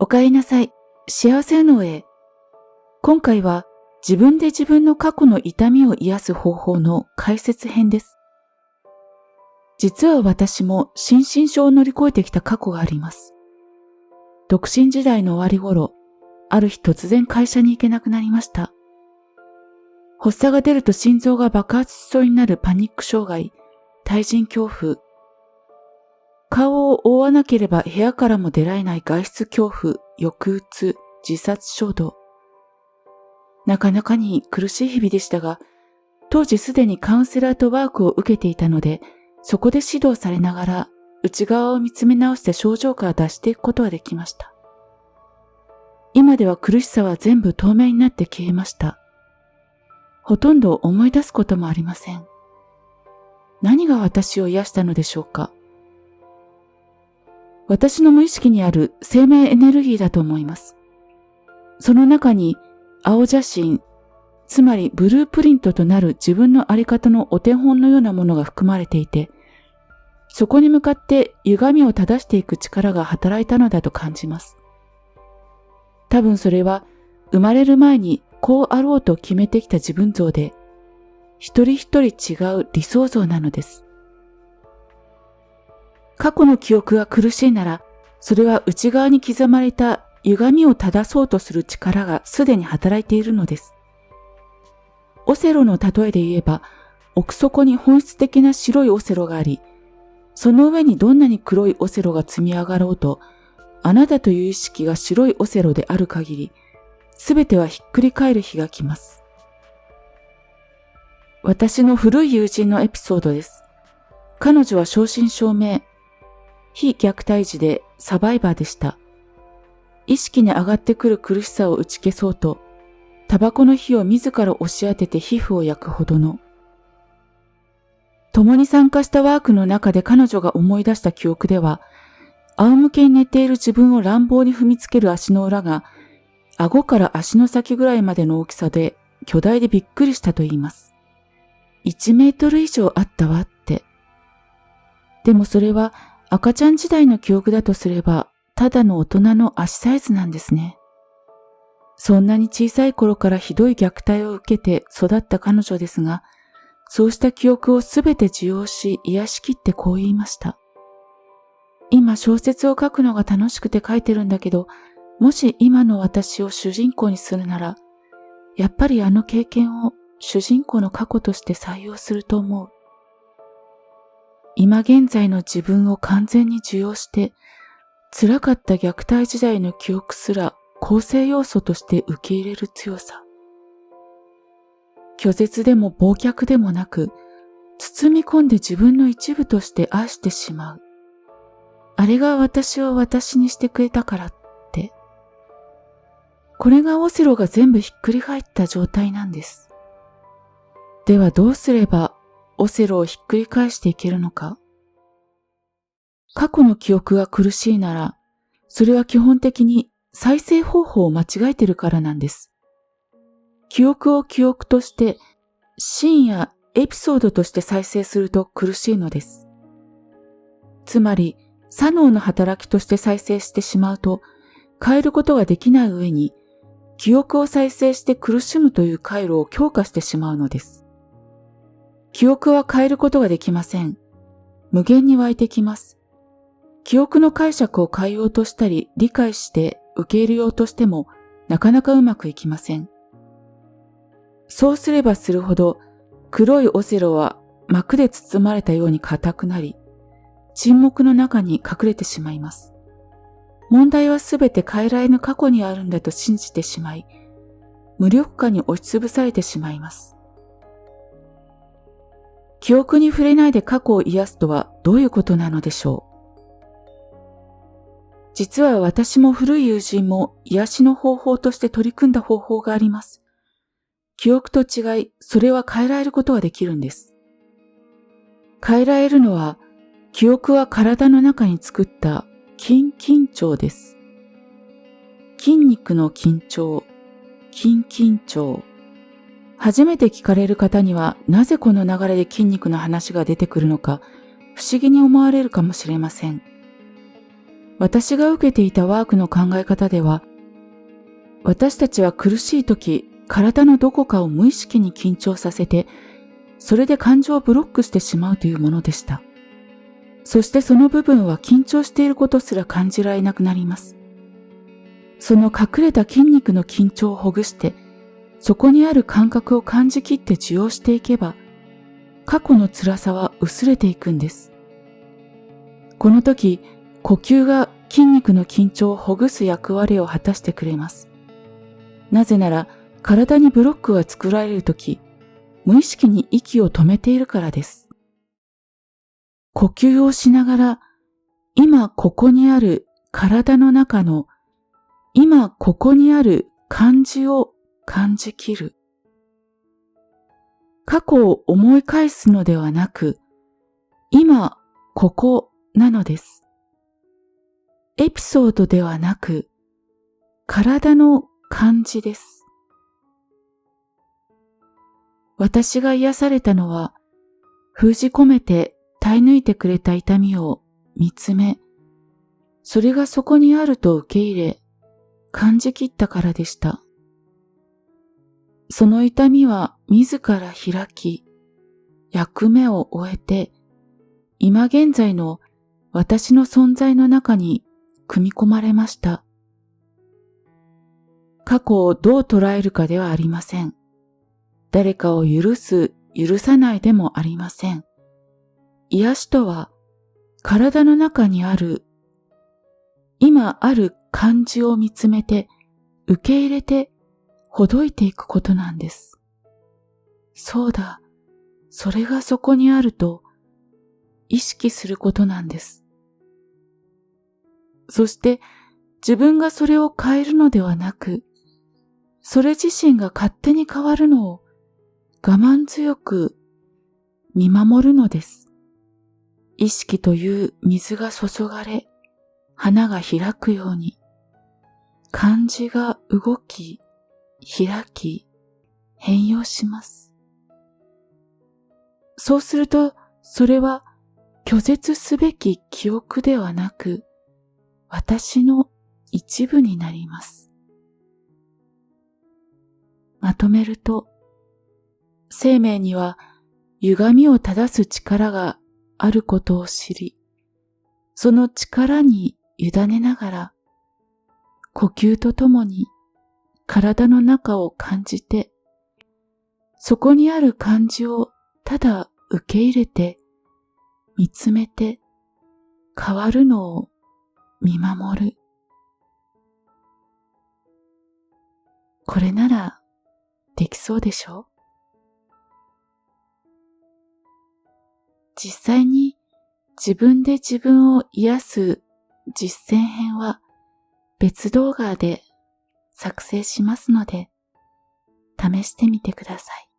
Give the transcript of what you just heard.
おかえりなさい。幸せのへ。今回は自分で自分の過去の痛みを癒す方法の解説編です。実は私も心身症を乗り越えてきた過去があります。独身時代の終わり頃、ある日突然会社に行けなくなりました。発作が出ると心臓が爆発しそうになるパニック障害、対人恐怖、顔を覆わなければ部屋からも出られない外出恐怖、抑うつ、自殺衝動。なかなかに苦しい日々でしたが、当時すでにカウンセラーとワークを受けていたので、そこで指導されながら内側を見つめ直して症状から脱していくことができました。今では苦しさは全部透明になって消えました。ほとんど思い出すこともありません。何が私を癒したのでしょうか。私の無意識にある生命エネルギーだと思います。その中に青写真、つまりブループリントとなる自分の在り方のお手本のようなものが含まれていて、そこに向かって歪みを正していく力が働いたのだと感じます。多分それは生まれる前にこうあろうと決めてきた自分像で、一人一人違う理想像なのです。過去の記憶が苦しいなら、それは内側に刻まれた歪みを正そうとする力がすでに働いているのです。オセロの例えで言えば、奥底に本質的な白いオセロがあり、その上にどんなに黒いオセロが積み上がろうと、あなたという意識が白いオセロである限り、すべてはひっくり返る日が来ます。私の古い友人のエピソードです。彼女は正真正銘、非虐待児でサバイバーでした。意識に上がってくる苦しさを打ち消そうと、タバコの火を自ら押し当てて皮膚を焼くほどの。共に参加したワークの中で彼女が思い出した記憶では、仰向けに寝ている自分を乱暴に踏みつける足の裏が、顎から足の先ぐらいまでの大きさで巨大でびっくりしたと言います。1メートル以上あったわって。でもそれは赤ちゃん時代の記憶だとすれば、ただの大人の足サイズなんですね。そんなに小さい頃からひどい虐待を受けて育った彼女ですが、そうした記憶をすべて受容し癒しきってこう言いました。今小説を書くのが楽しくて書いてるんだけど、もし今の私を主人公にするなら、やっぱりあの経験を主人公の過去として採用すると思う。今現在の自分を完全に受容して、辛かった虐待時代の記憶すら構成要素として受け入れる強さ。拒絶でも忘却でもなく、包み込んで自分の一部として愛してしまう。あれが私を私にしてくれたからって。これがオセロが全部ひっくり返った状態なんです。ではどうすればオセロをひっくり返していけるのか。過去の記憶が苦しいなら、それは基本的に再生方法を間違えてるからなんです。記憶を記憶として、シーンやエピソードとして再生すると苦しいのです。つまり、左脳の働きとして再生してしまうと、変えることができない上に、記憶を再生して苦しむという回路を強化してしまうのです。記憶は変えることができません。無限に湧いてきます。記憶の解釈を変えようとしたり、理解して受け入れようとしても、なかなかうまくいきません。そうすればするほど、黒いオセロは膜で包まれたように硬くなり、沈黙の中に隠れてしまいます。問題はすべて変えられぬ過去にあるんだと信じてしまい、無力感に押しつぶされてしまいます。記憶に触れないで過去を癒すとはどういうことなのでしょう。実は私も古い友人も癒しの方法として取り組んだ方法があります。記憶と違い、それは変えられることができるんです。変えられるのは、記憶は体の中に作った筋緊張です。筋肉の緊張、筋緊張。初めて聞かれる方には、なぜこの流れで筋肉の話が出てくるのか、不思議に思われるかもしれません。私が受けていたワークの考え方では、私たちは苦しい時、体のどこかを無意識に緊張させて、それで感情をブロックしてしまうというものでした。そしてその部分は緊張していることすら感じられなくなります。その隠れた筋肉の緊張をほぐして、そこにある感覚を感じきって受容していけば、過去の辛さは薄れていくんです。この時、呼吸が筋肉の緊張をほぐす役割を果たしてくれます。なぜなら、体にブロックが作られる時、無意識に息を止めているからです。呼吸をしながら、今ここにある体の中の今ここにある感じを感じきる。過去を思い返すのではなく、今ここなのです。エピソードではなく、体の感じです。私が癒されたのは、封じ込めて耐え抜いてくれた痛みを見つめ、それがそこにあると受け入れ、感じきったからでした。その痛みは自ら開き、役目を終えて、今現在の私の存在の中に組み込まれました。過去をどう捉えるかではありません。誰かを許す、許さないでもありません。癒しとは、体の中にある、今ある感じを見つめて、受け入れて、ほどいていくことなんです。そうだ、それがそこにあると、意識することなんです。そして、自分がそれを変えるのではなく、それ自身が勝手に変わるのを我慢強く見守るのです。意識という水が注がれ、花が開くように、感じが動き、開き、変容します。そうすると、それは拒絶すべき記憶ではなく、私の一部になります。まとめると、生命には歪みを正す力があることを知り、その力に委ねながら、呼吸とともに体の中を感じて、そこにある感じをただ受け入れて、見つめて、変わるのを見守る。これならできそうでしょ？実際に自分で自分を癒す実践編は別動画で作成しますので試してみてください。